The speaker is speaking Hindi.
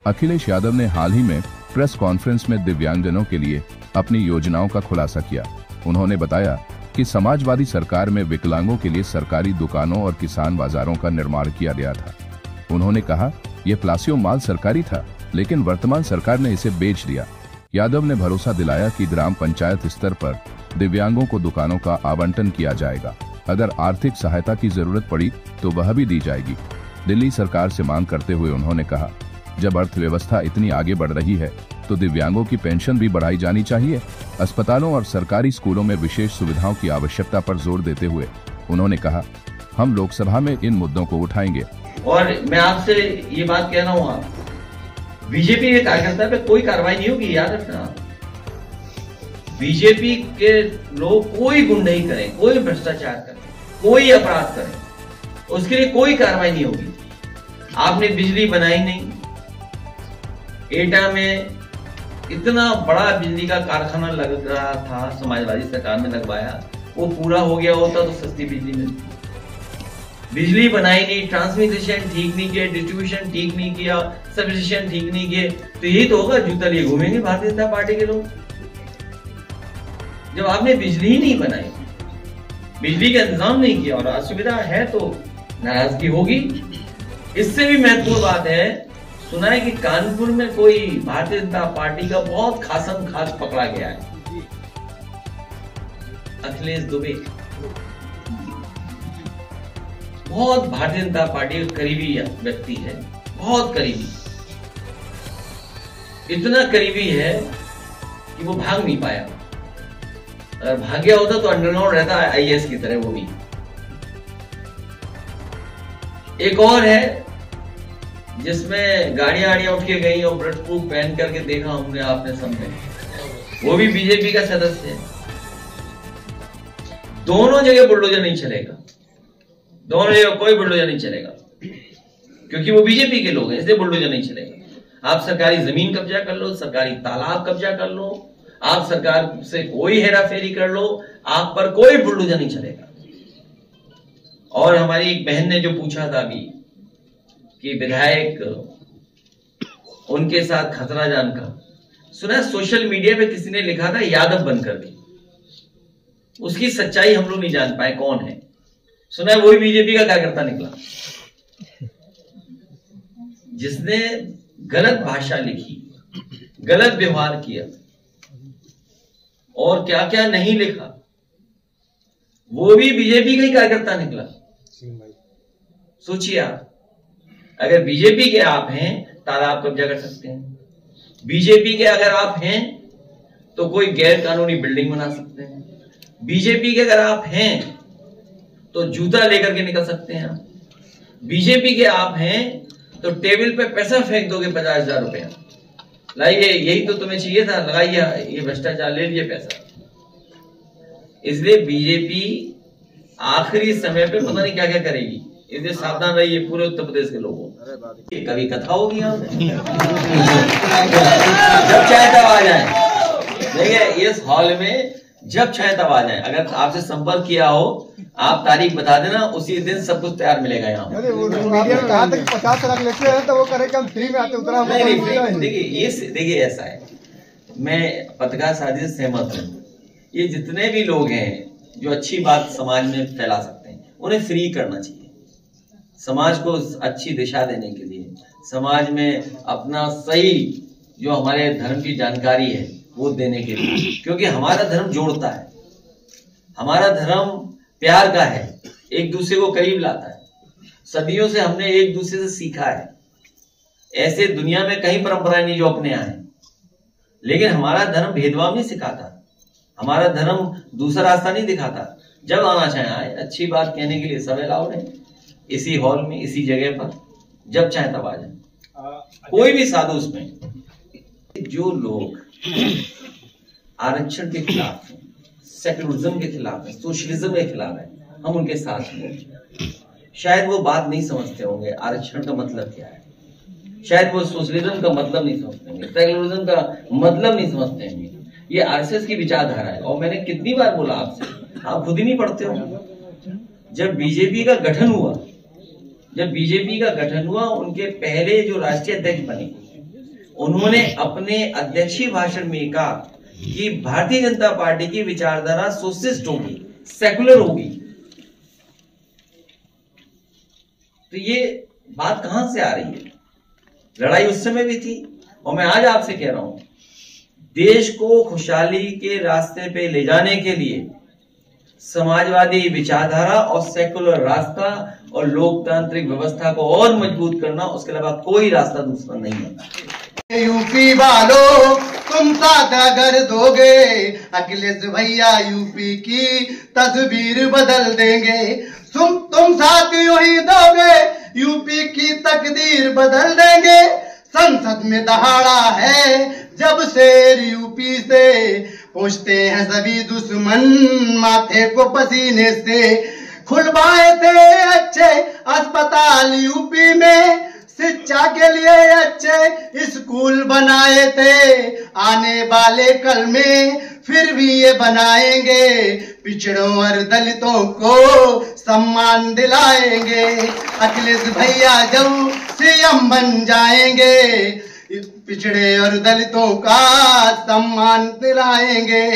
अखिलेश यादव ने हाल ही में प्रेस कॉन्फ्रेंस में दिव्यांगजनों के लिए अपनी योजनाओं का खुलासा किया। उन्होंने बताया कि समाजवादी सरकार में विकलांगों के लिए सरकारी दुकानों और किसान बाजारों का निर्माण किया गया था। उन्होंने कहा, यह प्लासियो माल सरकारी था, लेकिन वर्तमान सरकार ने इसे बेच दिया। यादव ने भरोसा दिलाया कि ग्राम पंचायत स्तर पर दिव्यांगों को दुकानों का आवंटन किया जाएगा। अगर आर्थिक सहायता की जरूरत पड़ी तो वह भी दी जाएगी। दिल्ली सरकार से मांग करते हुए उन्होंने कहा, जब अर्थव्यवस्था इतनी आगे बढ़ रही है तो दिव्यांगों की पेंशन भी बढ़ाई जानी चाहिए। अस्पतालों और सरकारी स्कूलों में विशेष सुविधाओं की आवश्यकता पर जोर देते हुए उन्होंने कहा, हम लोकसभा में इन मुद्दों को उठाएंगे। और मैं आपसे ये बात कह रहा हूँ, बीजेपी के कार्यकर्ता पे कोई कार्रवाई नहीं होगी, याद रखना। बीजेपी के लोग कोई गुंडाई करें, कोई भ्रष्टाचार करें, कोई अपराध करें, उसके लिए कोई कार्रवाई नहीं होगी। आपने बिजली बनाई नहीं, एटा में इतना बड़ा बिजली का कारखाना लग रहा था, समाजवादी सरकार ने लगवाया, वो पूरा हो गया होता तो सस्ती बिजली मिलती। बिजली बनाई नहीं, ट्रांसमिशन ठीक नहीं किया, डिस्ट्रीब्यूशन ठीक नहीं किया, सबस्टेशन ठीक नहीं किए, तो यही तो होगा, जूता लिए घूमेंगे भारतीय जनता पार्टी के लोग। जब आपने बिजली ही नहीं बनाई, बिजली का इंतजाम नहीं किया और असुविधा है तो नाराजगी होगी। इससे भी महत्वपूर्ण बात है, सुना है कि कानपुर में कोई भारतीय जनता पार्टी का बहुत खासम खास पकड़ा गया है, अखिलेश दुबे। बहुत भारतीय जनता पार्टी का करीबी व्यक्ति है, बहुत करीबी, इतना करीबी है कि वो भाग नहीं पाया। अगर भाग गया होता तो अंडरग्राउंड रहता आईएएस की तरह वो भी। एक और है जिसमें गाड़ियां उठ के गई और ब्लड प्रूफ पहन करके देखा हमने, आपने सबने, वो भी बीजेपी का सदस्य है। दोनों जगह बुलडोजर नहीं चलेगा, दोनों जगह कोई बुलडोजर नहीं चलेगा, क्योंकि वो बीजेपी के लोग हैं, इसलिए बुलडोजर नहीं चलेगा। आप सरकारी जमीन कब्जा कर लो, सरकारी तालाब कब्जा कर लो, आप सरकार से कोई हेराफेरी कर लो, आप पर कोई बुलडोजर नहीं चलेगा। और हमारी एक बहन ने जो पूछा था अभी कि विधायक उनके साथ खतरा जान का, सुना सोशल मीडिया पे किसी ने लिखा था यादव बनकर भी, उसकी सच्चाई हम लोग नहीं जान पाए कौन है। सुना है वही बीजेपी का कार्यकर्ता निकला जिसने गलत भाषा लिखी, गलत व्यवहार किया और क्या क्या नहीं लिखा, वो भी बीजेपी का ही कार्यकर्ता निकला। सोचिए आप, अगर बीजेपी के आप हैं तालाब कब्जा कर सकते हैं, बीजेपी के अगर आप हैं तो कोई गैर कानूनी बिल्डिंग बना सकते हैं, बीजेपी के अगर आप हैं तो जूता लेकर के निकल सकते हैं, बीजेपी के आप हैं तो टेबल पे पैसा फेंक दोगे 50,000 रुपया, लाइए यही तो तुम्हें चाहिए था, लगाइए ये भ्रष्टाचार, ले लिए पैसा। इसलिए बीजेपी आखिरी समय पे पता नहीं क्या क्या करेगी, इसलिए सावधान रहिए पूरे उत्तर प्रदेश के लोगों। कभी कथा होगी यहाँ जब चाहे तब आ जाए, देखिए इस हॉल में जब चाहे तब आ जाए। अगर आपसे संपर्क किया हो, आप तारीख बता देना, उसी दिन सब कुछ तैयार मिलेगा यहाँ। कहा था 50 लाख लेते हैं तो वो करे कि हम फ्री में आते उतना। देखिए ऐसा है, मैं पत्रकार साथी से सहमत हूँ। ये जितने भी लोग हैं जो अच्छी बात समाज में फैला सकते हैं, उन्हें फ्री करना चाहिए, समाज को अच्छी दिशा देने के लिए, समाज में अपना सही जो हमारे धर्म की जानकारी है वो देने के लिए, क्योंकि हमारा धर्म जोड़ता है, हमारा धर्म प्यार का है, एक दूसरे को करीब लाता है। सदियों से हमने एक दूसरे से सीखा है, ऐसे दुनिया में कई परंपराएं नहीं जो अपने आए, लेकिन हमारा धर्म भेदभाव नहीं सिखाता, हमारा धर्म दूसरा रास्ता नहीं दिखाता। जब आना चाहे आए, अच्छी बात कहने के लिए सब अलाउड है, इसी हॉल में, इसी जगह पर, जब चाहे तब आ जाए, कोई भी साधु उसमें। जो लोग आरक्षण के खिलाफ हैं, सेकुलरिज्म के खिलाफ है, सोशलिज्म के खिलाफ है, हम उनके साथ हैं। शायद वो बात नहीं समझते होंगे आरक्षण का मतलब क्या है, शायद वो सोशलिज्म का मतलब नहीं समझते होंगे, सेकुलरिज्म का मतलब नहीं समझते होंगे। ये आरएसएस की विचारधारा है। और मैंने कितनी बार बोला आपसे, आप खुद ही नहीं पढ़ते हो। जब बीजेपी का गठन हुआ, उनके पहले जो राष्ट्रीय अध्यक्ष बने उन्होंने अपने अध्यक्षीय भाषण में कहा कि भारतीय जनता पार्टी की विचारधारा सोशलिस्ट होगी, सेकुलर होगी। तो ये बात कहां से आ रही है? लड़ाई उस समय भी थी और मैं आज आपसे कह रहा हूं, देश को खुशहाली के रास्ते पे ले जाने के लिए समाजवादी विचारधारा और सेकुलर रास्ता और लोकतांत्रिक व्यवस्था को और मजबूत करना, उसके अलावा कोई रास्ता दूसरा नहीं होता। यूपी वालों तुम साथ अगर दोगे, अखिलेश भैया यूपी की तस्वीर बदल देंगे। तुम साथ यूं ही दोगे, यूपी की तकदीर बदल देंगे। संसद में दहाड़ा है जब शेर यूपी से, पूछते हैं सभी दुश्मन माथे को पसीने से। खुलवाए थे अच्छे अस्पताल यूपी में, शिक्षा के लिए अच्छे स्कूल बनाए थे। आने वाले कल में फिर भी ये बनाएंगे, पिछड़ों और दलितों को सम्मान दिलाएंगे। अखिलेश भैया जब सीएम बन जाएंगे, पिछड़े और दलितों का सम्मान दिलाएंगे।